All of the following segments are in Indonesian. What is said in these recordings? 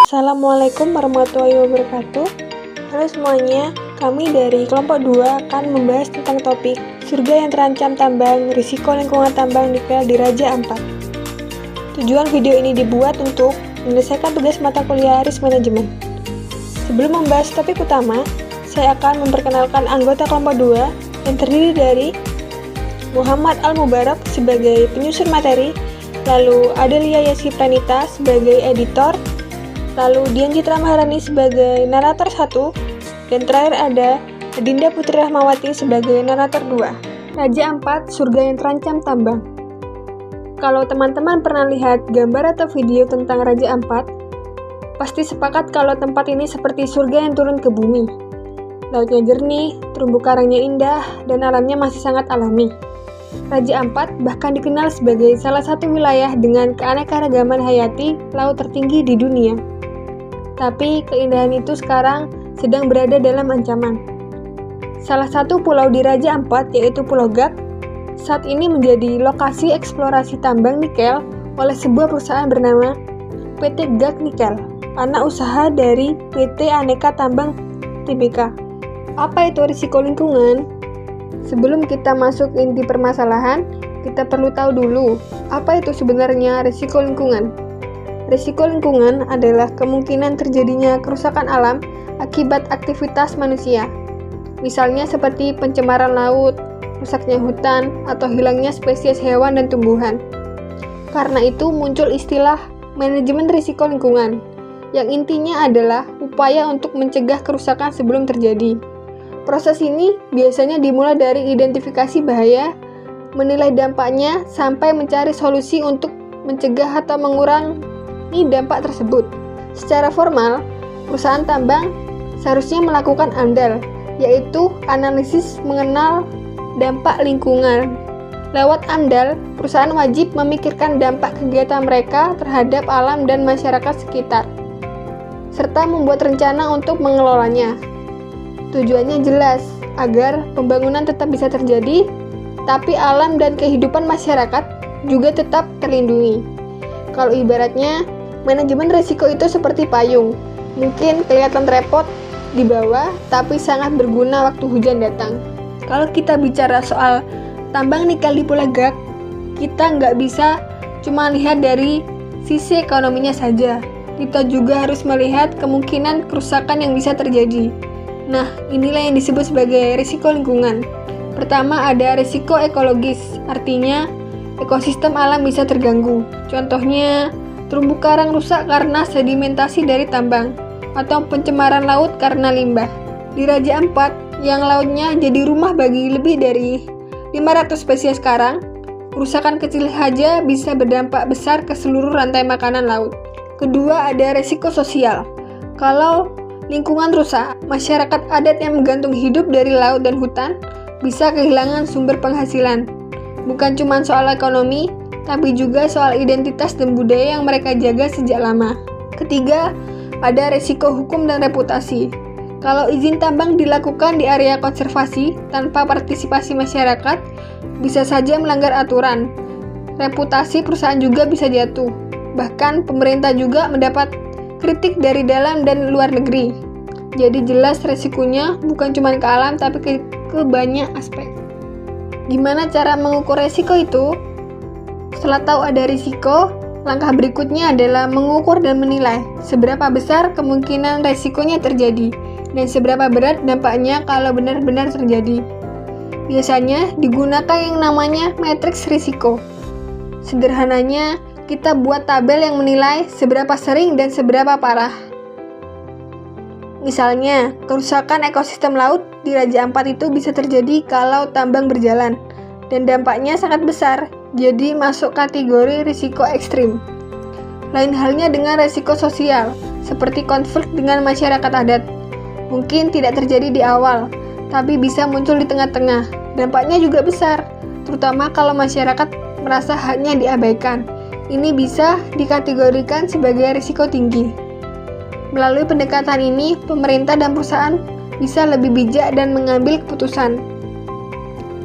Assalamualaikum warahmatullahi wabarakatuh. Halo semuanya, kami dari kelompok 2 akan membahas tentang topik surga yang terancam tambang, risiko lingkungan tambang nikel di Raja Ampat. Tujuan video ini dibuat untuk menyelesaikan tugas mata kuliah risk management. Sebelum membahas topik utama, saya akan memperkenalkan anggota kelompok 2 yang terdiri dari Muhammad Al-Mubarak sebagai penyusun materi, lalu Adelia Yasi Pranita sebagai editor, lalu Dian Citra Maharani sebagai narator 1, dan terakhir ada Dinda Putri Rahmawati sebagai narator 2. Raja Ampat, surga yang terancam tambang. Kalau teman-teman pernah lihat gambar atau video tentang Raja Ampat, pasti sepakat kalau tempat ini seperti surga yang turun ke bumi. Lautnya jernih, terumbu karangnya indah, dan alamnya masih sangat alami. Raja Ampat bahkan dikenal sebagai salah satu wilayah dengan keanekaragaman hayati laut tertinggi di dunia. Tapi keindahan itu sekarang sedang berada dalam ancaman. Salah satu pulau di Raja Ampat, yaitu Pulau Gak, saat ini menjadi lokasi eksplorasi tambang nikel oleh sebuah perusahaan bernama PT Gak Nikel, anak usaha dari PT Aneka Tambang Tbk. Apa itu risiko lingkungan? Sebelum kita masuk inti permasalahan, kita perlu tahu dulu, apa itu sebenarnya risiko lingkungan? Risiko lingkungan adalah kemungkinan terjadinya kerusakan alam akibat aktivitas manusia. Misalnya seperti pencemaran laut, rusaknya hutan, atau hilangnya spesies hewan dan tumbuhan. Karena itu muncul istilah manajemen risiko lingkungan, yang intinya adalah upaya untuk mencegah kerusakan sebelum terjadi. Proses ini biasanya dimulai dari identifikasi bahaya, menilai dampaknya, sampai mencari solusi untuk mencegah atau mengurangi dampak tersebut. Secara formal, perusahaan tambang seharusnya melakukan AMDAL, yaitu analisis mengenal dampak lingkungan. Lewat AMDAL, perusahaan wajib memikirkan dampak kegiatan mereka terhadap alam dan masyarakat sekitar, serta membuat rencana untuk mengelolanya. Tujuannya jelas, agar pembangunan tetap bisa terjadi, tapi alam dan kehidupan masyarakat juga tetap terlindungi. Kalau ibaratnya, manajemen risiko itu seperti payung. Mungkin kelihatan repot di bawah, tapi sangat berguna waktu hujan datang. Kalau kita bicara soal tambang nikel di Pulau Gak, kita nggak bisa cuma lihat dari sisi ekonominya saja. Kita juga harus melihat kemungkinan kerusakan yang bisa terjadi. Nah, inilah yang disebut sebagai risiko lingkungan. Pertama, ada risiko ekologis, artinya ekosistem alam bisa terganggu. Contohnya, terumbu karang rusak karena sedimentasi dari tambang, atau pencemaran laut karena limbah. Di Raja Ampat, yang lautnya jadi rumah bagi lebih dari 500 spesies karang, kerusakan kecil saja bisa berdampak besar ke seluruh rantai makanan laut. Kedua, ada resiko sosial. Kalau lingkungan rusak, masyarakat adat yang menggantung hidup dari laut dan hutan bisa kehilangan sumber penghasilan. Bukan cuma soal ekonomi, tapi juga soal identitas dan budaya yang mereka jaga sejak lama. Ketiga, ada resiko hukum dan reputasi. Kalau izin tambang dilakukan di area konservasi tanpa partisipasi masyarakat, bisa saja melanggar aturan. Reputasi perusahaan juga bisa jatuh. Bahkan pemerintah juga mendapat kritik dari dalam dan luar negeri. Jadi jelas resikonya bukan cuma ke alam, tapi ke banyak aspek. Gimana cara mengukur resiko itu? Setelah tahu ada risiko, langkah berikutnya adalah mengukur dan menilai seberapa besar kemungkinan risikonya terjadi dan seberapa berat dampaknya kalau benar-benar terjadi. Biasanya digunakan yang namanya matriks risiko. Sederhananya, kita buat tabel yang menilai seberapa sering dan seberapa parah. Misalnya, kerusakan ekosistem laut di Raja Ampat itu bisa terjadi kalau tambang berjalan, dan dampaknya sangat besar, jadi masuk kategori risiko ekstrim. Lain halnya dengan risiko sosial, seperti konflik dengan masyarakat adat. Mungkin tidak terjadi di awal, tapi bisa muncul di tengah-tengah. Dampaknya juga besar, terutama kalau masyarakat merasa haknya diabaikan. Ini bisa dikategorikan sebagai risiko tinggi. Melalui pendekatan ini, pemerintah dan perusahaan bisa lebih bijak dan mengambil keputusan.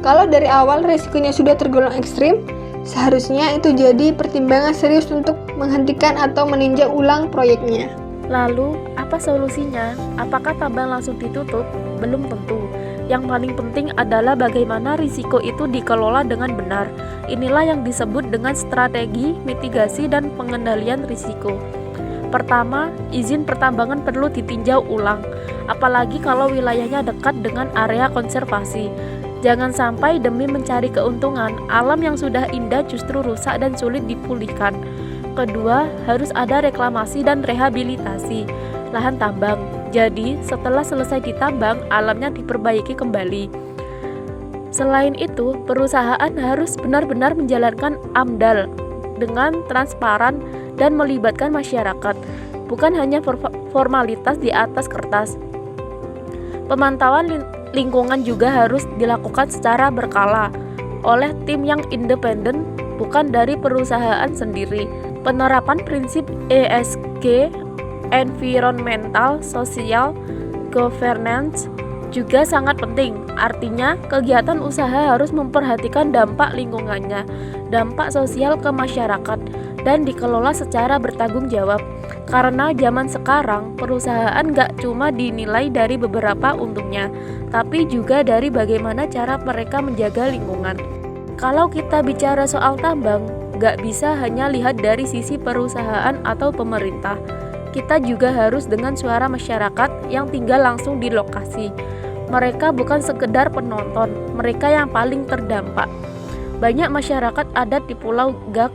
Kalau dari awal risikonya sudah tergolong ekstrim, seharusnya itu jadi pertimbangan serius untuk menghentikan atau meninjau ulang proyeknya. Lalu, apa solusinya? Apakah tambang langsung ditutup? Belum tentu. Yang paling penting adalah bagaimana risiko itu dikelola dengan benar. Inilah yang disebut dengan strategi, mitigasi, dan pengendalian risiko. Pertama, izin pertambangan perlu ditinjau ulang, apalagi kalau wilayahnya dekat dengan area konservasi. Jangan sampai demi mencari keuntungan, alam yang sudah indah justru rusak dan sulit dipulihkan. Kedua, harus ada reklamasi dan rehabilitasi lahan tambang. Jadi, setelah selesai ditambang, alamnya diperbaiki kembali. Selain itu, perusahaan harus benar-benar menjalankan AMDAL dengan transparan dan melibatkan masyarakat, bukan hanya formalitas di atas kertas. Pemantauan lingkungan juga harus dilakukan secara berkala oleh tim yang independen, bukan dari perusahaan sendiri. Penerapan prinsip ESG, Environmental Social Governance, juga sangat penting. Artinya, kegiatan usaha harus memperhatikan dampak lingkungannya, dampak sosial ke masyarakat, dan dikelola secara bertanggung jawab. Karena zaman sekarang, perusahaan nggak cuma dinilai dari beberapa untungnya, tapi juga dari bagaimana cara mereka menjaga lingkungan. Kalau kita bicara soal tambang, nggak bisa hanya lihat dari sisi perusahaan atau pemerintah. Kita juga harus dengan suara masyarakat yang tinggal langsung di lokasi. Mereka bukan sekedar penonton, mereka yang paling terdampak. Banyak masyarakat adat di Pulau Gak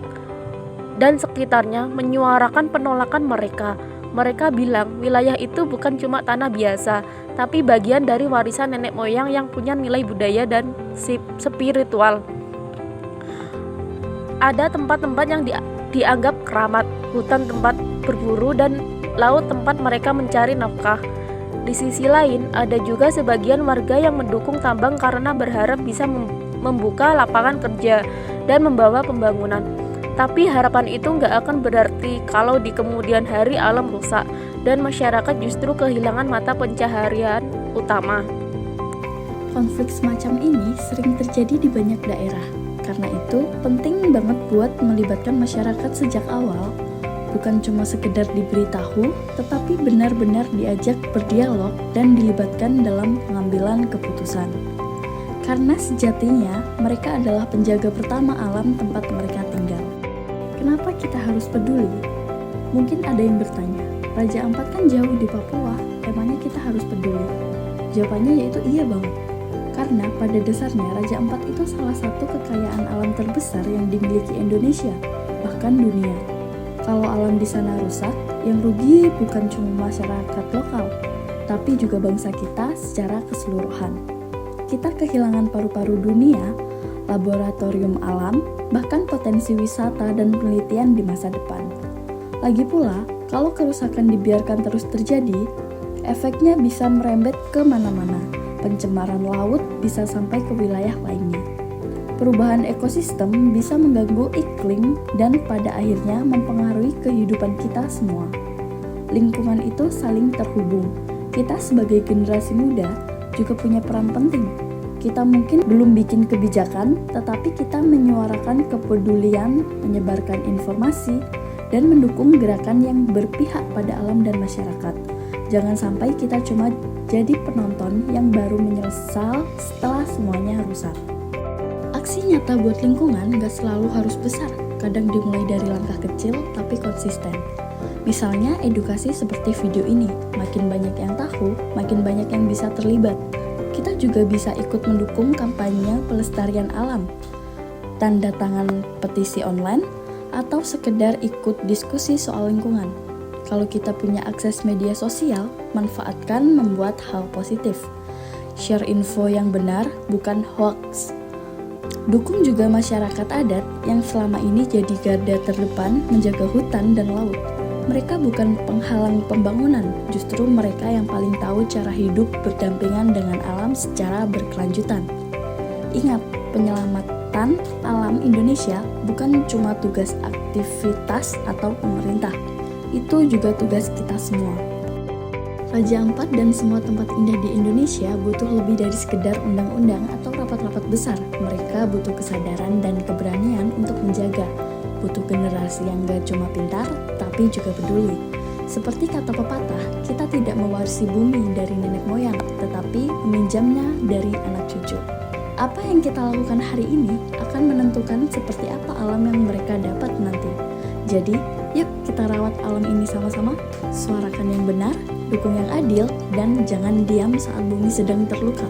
dan sekitarnya menyuarakan penolakan mereka. Mereka bilang wilayah itu bukan cuma tanah biasa, tapi bagian dari warisan nenek moyang yang punya nilai budaya dan spiritual. Ada tempat-tempat yang dianggap keramat, hutan tempat berburu, dan laut tempat mereka mencari nafkah. Di sisi lain, ada juga sebagian warga yang mendukung tambang karena berharap bisa membuka lapangan kerja dan membawa pembangunan. Tapi harapan itu nggak akan berarti kalau di kemudian hari alam rusak dan masyarakat justru kehilangan mata pencaharian utama. Konflik semacam ini sering terjadi di banyak daerah. Karena itu, penting banget buat melibatkan masyarakat sejak awal, bukan cuma sekedar diberitahu, tetapi benar-benar diajak berdialog dan dilibatkan dalam pengambilan keputusan. Karena sejatinya, mereka adalah penjaga pertama alam tempat mereka tinggal. Kenapa kita harus peduli? Mungkin ada yang bertanya, Raja Ampat kan jauh di Papua, emangnya kita harus peduli? Jawabannya yaitu iya banget. Karena pada dasarnya Raja Ampat itu salah satu kekayaan alam terbesar yang dimiliki Indonesia, bahkan dunia. Kalau alam di sana rusak, yang rugi bukan cuma masyarakat lokal, tapi juga bangsa kita secara keseluruhan. Kita kehilangan paru-paru dunia, laboratorium alam, bahkan potensi wisata dan penelitian di masa depan. Lagi pula, kalau kerusakan dibiarkan terus terjadi, efeknya bisa merembet ke mana-mana. Pencemaran laut bisa sampai ke wilayah lainnya. Perubahan ekosistem bisa mengganggu iklim dan pada akhirnya mempengaruhi kehidupan kita semua. Lingkungan itu saling terhubung. Kita sebagai generasi muda juga punya peran penting. Kita mungkin belum bikin kebijakan, tetapi kita menyuarakan kepedulian, menyebarkan informasi, dan mendukung gerakan yang berpihak pada alam dan masyarakat. Jangan sampai kita cuma jadi penonton yang baru menyesal setelah semuanya rusak. Aksi nyata buat lingkungan gak selalu harus besar, kadang dimulai dari langkah kecil tapi konsisten. Misalnya edukasi seperti video ini, makin banyak yang tahu, makin banyak yang bisa terlibat. Kita juga bisa ikut mendukung kampanye pelestarian alam, tanda tangan petisi online, atau sekedar ikut diskusi soal lingkungan. Kalau kita punya akses media sosial, manfaatkan membuat hal positif. Share info yang benar, bukan hoax. Dukung juga masyarakat adat yang selama ini jadi garda terdepan menjaga hutan dan laut. Mereka bukan penghalang pembangunan, justru mereka yang paling tahu cara hidup berdampingan dengan alam secara berkelanjutan. Ingat, penyelamat Keselamatan alam Indonesia bukan cuma tugas aktivitas atau pemerintah, itu juga tugas kita semua. Raja Ampat dan semua tempat indah di Indonesia butuh lebih dari sekedar undang-undang atau rapat-rapat besar. Mereka butuh kesadaran dan keberanian untuk menjaga. Butuh generasi yang gak cuma pintar, tapi juga peduli. Seperti kata pepatah, kita tidak mewarisi bumi dari nenek moyang, tetapi meminjamnya dari anak cucu. Apa yang kita lakukan hari ini akan menentukan seperti apa alam yang mereka dapat nanti. Jadi, yuk kita rawat alam ini sama-sama, suarakan yang benar, dukung yang adil, dan jangan diam saat bumi sedang terluka.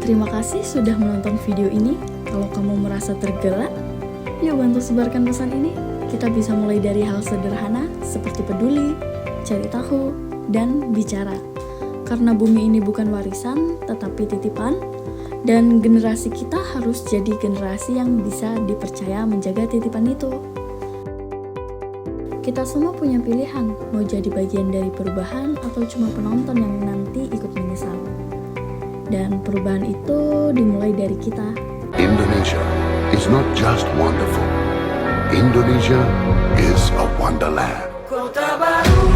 Terima kasih sudah menonton video ini. Kalau kamu merasa tergelak, yuk bantu sebarkan pesan ini. Kita bisa mulai dari hal sederhana seperti peduli, cari tahu, dan bicara. Karena bumi ini bukan warisan, tetapi titipan, dan generasi kita harus jadi generasi yang bisa dipercaya menjaga titipan itu. Kita semua punya pilihan, mau jadi bagian dari perubahan atau cuma penonton yang nanti ikut menyesal. Dan perubahan itu dimulai dari kita. Indonesia is not just wonderful. Indonesia is a wonderland. Kota Baru.